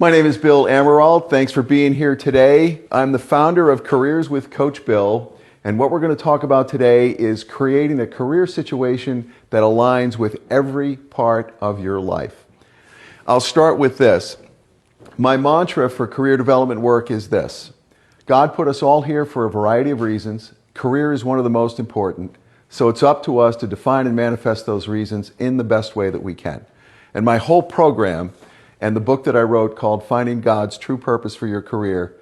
My name is Bill Amaral. Thanks for being here today. I'm the founder of Careers with Coach Bill, and what we're going to talk about today is creating a career situation that aligns with every part of your life. I'll start with this. My mantra for career development work is this: God put us all here for a variety of reasons. Career is one of the most important, so it's up to us to define and manifest those reasons in the best way that we can. And my whole program and the book that I wrote called Finding God's True Purpose for Your Career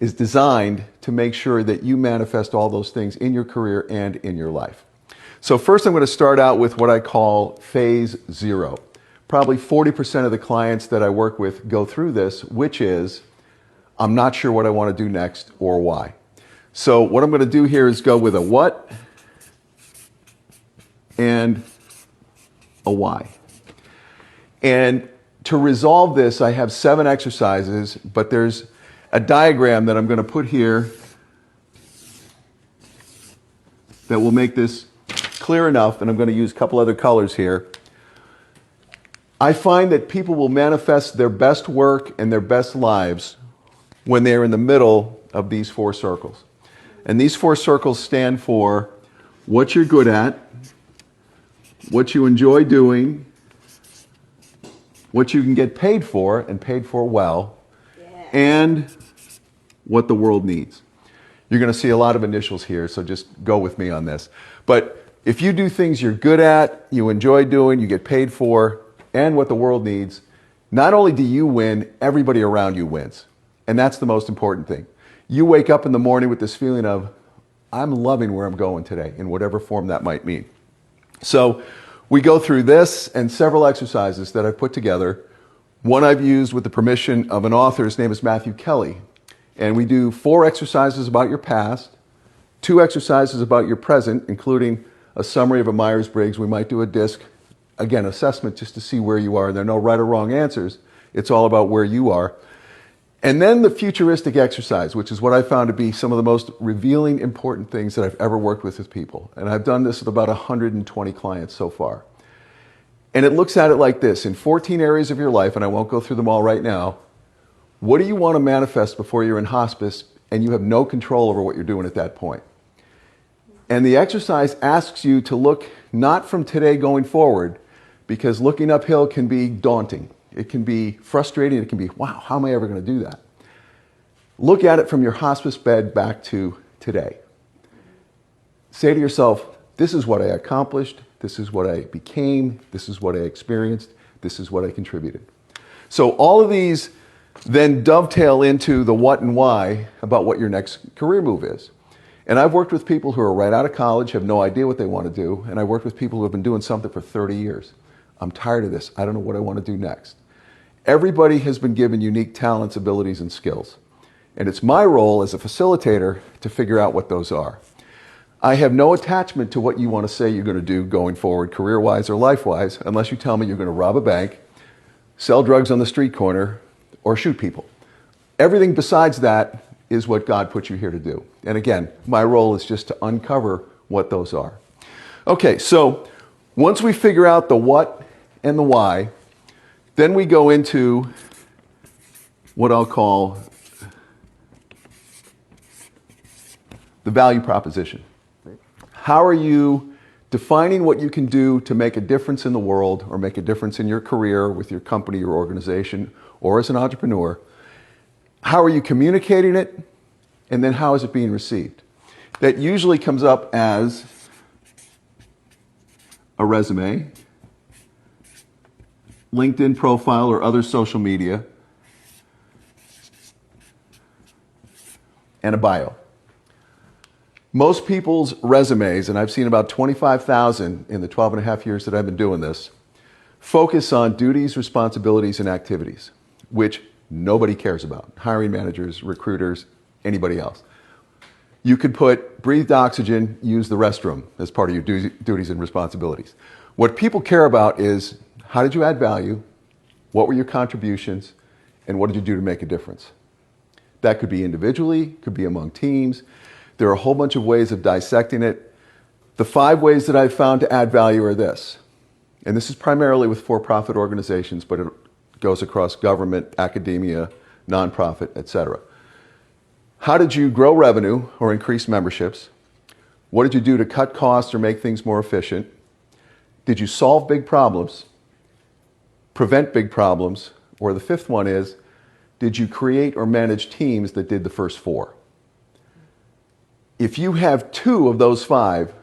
is designed to make sure that you manifest all those things in your career and in your life. So first I'm going to start out with what I call phase zero. Probably 40% of the clients that I work with go through this, which is, I'm not sure what I want to do next or why. So what I'm going to do here is go with a what and a why. And to resolve this, I have 7 exercises, but there's a diagram that I'm going to put here that will make this clear enough, and I'm going to use a couple other colors here. I find that people will manifest their best work and their best lives when they're in the middle of these 4 circles. And these 4 circles stand for what you're good at, what you enjoy doing, what you can get paid for and paid for well, and what the world needs. You're going to see a lot of initials here, so just go with me on this. But if you do things you're good at, you enjoy doing, you get paid for, and what the world needs, not only do you win, everybody around you wins. And that's the most important thing. You wake up in the morning with this feeling of, I'm loving where I'm going today, in whatever form that might mean. So we go through this and several exercises that I've put together. One I've used with the permission of an author. His name is Matthew Kelly. And we do 4 exercises about your past, 2 exercises about your present, including a summary of a Myers-Briggs. We might do a DISC, again, assessment just to see where you are. There are no right or wrong answers. It's all about where you are. And then the futuristic exercise, which is what I found to be some of the most revealing, important things that I've ever worked with people. And I've done this with about 120 clients so far. And it looks at it like this: in 14 areas of your life, and I won't go through them all right now, what do you want to manifest before you're in hospice and you have no control over what you're doing at that point? And the exercise asks you to look not from today going forward, because looking uphill can be daunting. It can be frustrating. It can be, wow, how am I ever going to do that? Look at it from your hospice bed back to today. Say to yourself, this is what I accomplished. This is what I became. This is what I experienced. This is what I contributed. So all of these then dovetail into the what and why about what your next career move is. And I've worked with people who are right out of college, have no idea what they want to do. And I've worked with people who have been doing something for 30 years. I'm tired of this. I don't know what I want to do next. Everybody has been given unique talents, abilities, and skills. And it's my role as a facilitator to figure out what those are. I have no attachment to what you want to say you're going to do going forward, career-wise or life-wise, unless you tell me you're going to rob a bank, sell drugs on the street corner, or shoot people. Everything besides that is what God put you here to do. And again, my role is just to uncover what those are. Okay, so once we figure out the what and the why, then we go into what I'll call the value proposition. How are you defining what you can do to make a difference in the world, or make a difference in your career, with your company, your organization, or as an entrepreneur? How are you communicating it? And then how is it being received? That usually comes up as a resume, LinkedIn profile, or other social media, and a bio. Most people's resumes, and I've seen about 25,000 in the 12 and a half years that I've been doing this, focus on duties, responsibilities, and activities, which nobody cares about. Hiring managers, recruiters, anybody else. You could put breathed oxygen, use the restroom as part of your duties and responsibilities. What people care about is, how did you add value? What were your contributions? And what did you do to make a difference? That could be individually, could be among teams. There are a whole bunch of ways of dissecting it. The 5 ways that I've found to add value are this. And this is primarily with for-profit organizations, but it goes across government, academia, nonprofit, etc. How did you grow revenue or increase memberships? What did you do to cut costs or make things more efficient? Did you solve big problems? Prevent big problems? Or the fifth one is, did you create or manage teams that did the first four? If you have 2 of those 5,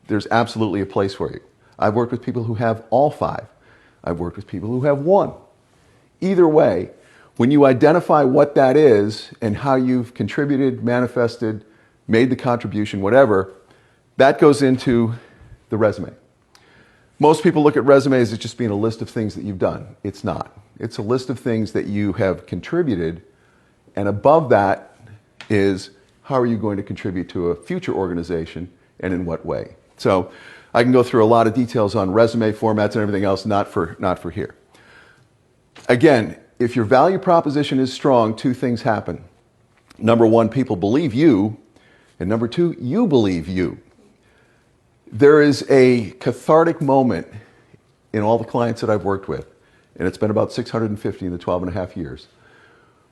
there's absolutely a place for you. I've worked with people who have all 5. I've worked with people who have 1. Either way, when you identify what that is and how you've contributed, manifested, made the contribution, whatever, that goes into the resume. Most people look at resumes as just being a list of things that you've done. It's not. It's a list of things that you have contributed, and above that is how are you going to contribute to a future organization and in what way. So I can go through a lot of details on resume formats and everything else, not for here. Again, if your value proposition is strong, 2 things happen. Number 1, people believe you, and number 2, you believe you. There is a cathartic moment in all the clients that I've worked with, and it's been about 650 in the 12 and a half years,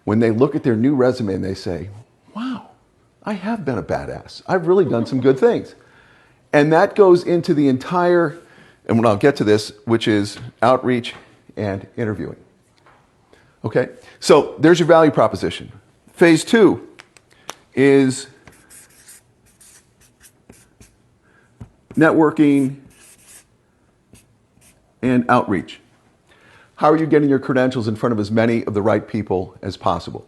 when they look at their new resume and they say, wow, I have been a badass. I've really done some good things. And that goes into the entire, and when I'll get to this, which is outreach and interviewing. Okay, so there's your value proposition. Phase 2 is networking and outreach. How are you getting your credentials in front of as many of the right people as possible?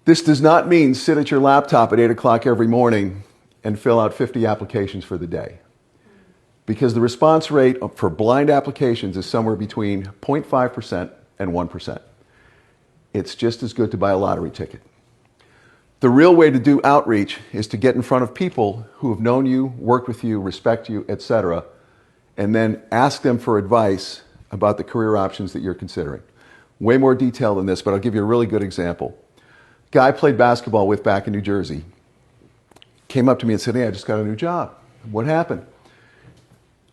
This does not mean sit at your laptop at 8 o'clock every morning and fill out 50 applications for the day. Because the response rate for blind applications is somewhere between 0.5% and 1%. It's just as good to buy a lottery ticket. The real way to do outreach is to get in front of people who have known you, worked with you, respect you, etc., and then ask them for advice about the career options that you're considering. Way more detail than this, but I'll give you a really good example. Guy I played basketball with back in New Jersey came up to me and said, hey, I just got a new job. What happened?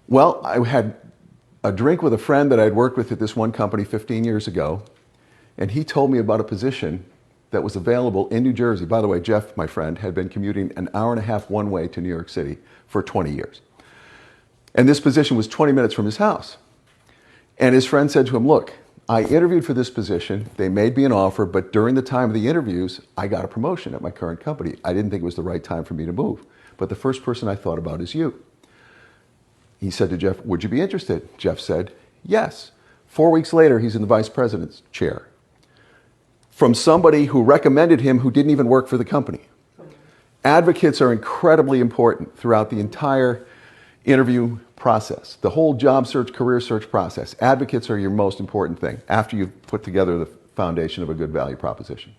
Well, I had a drink with a friend that I'd worked with at this one company 15 years ago, and he told me about a position that was available in New Jersey. By the way, Jeff, my friend, had been commuting an hour and a half one way to New York City for 20 years. And this position was 20 minutes from his house. And his friend said to him, look, I interviewed for this position. They made me an offer, but during the time of the interviews, I got a promotion at my current company. I didn't think it was the right time for me to move. But the first person I thought about is you. He said to Jeff, would you be interested? Jeff said, yes. 4 weeks later, he's in the vice president's chair. From somebody who recommended him who didn't even work for the company. Advocates are incredibly important throughout the entire interview process, the whole job search, career search process. Advocates are your most important thing after you've put together the foundation of a good value proposition.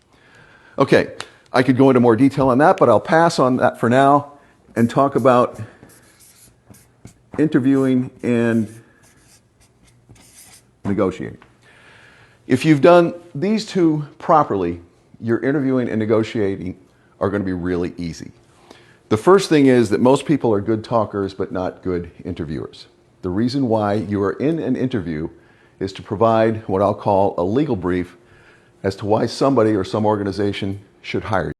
Okay, I could go into more detail on that, but I'll pass on that for now and talk about interviewing and negotiating. If you've done these 2 properly, your interviewing and negotiating are going to be really easy. The first thing is that most people are good talkers but not good interviewers. The reason why you are in an interview is to provide what I'll call a legal brief as to why somebody or some organization should hire you.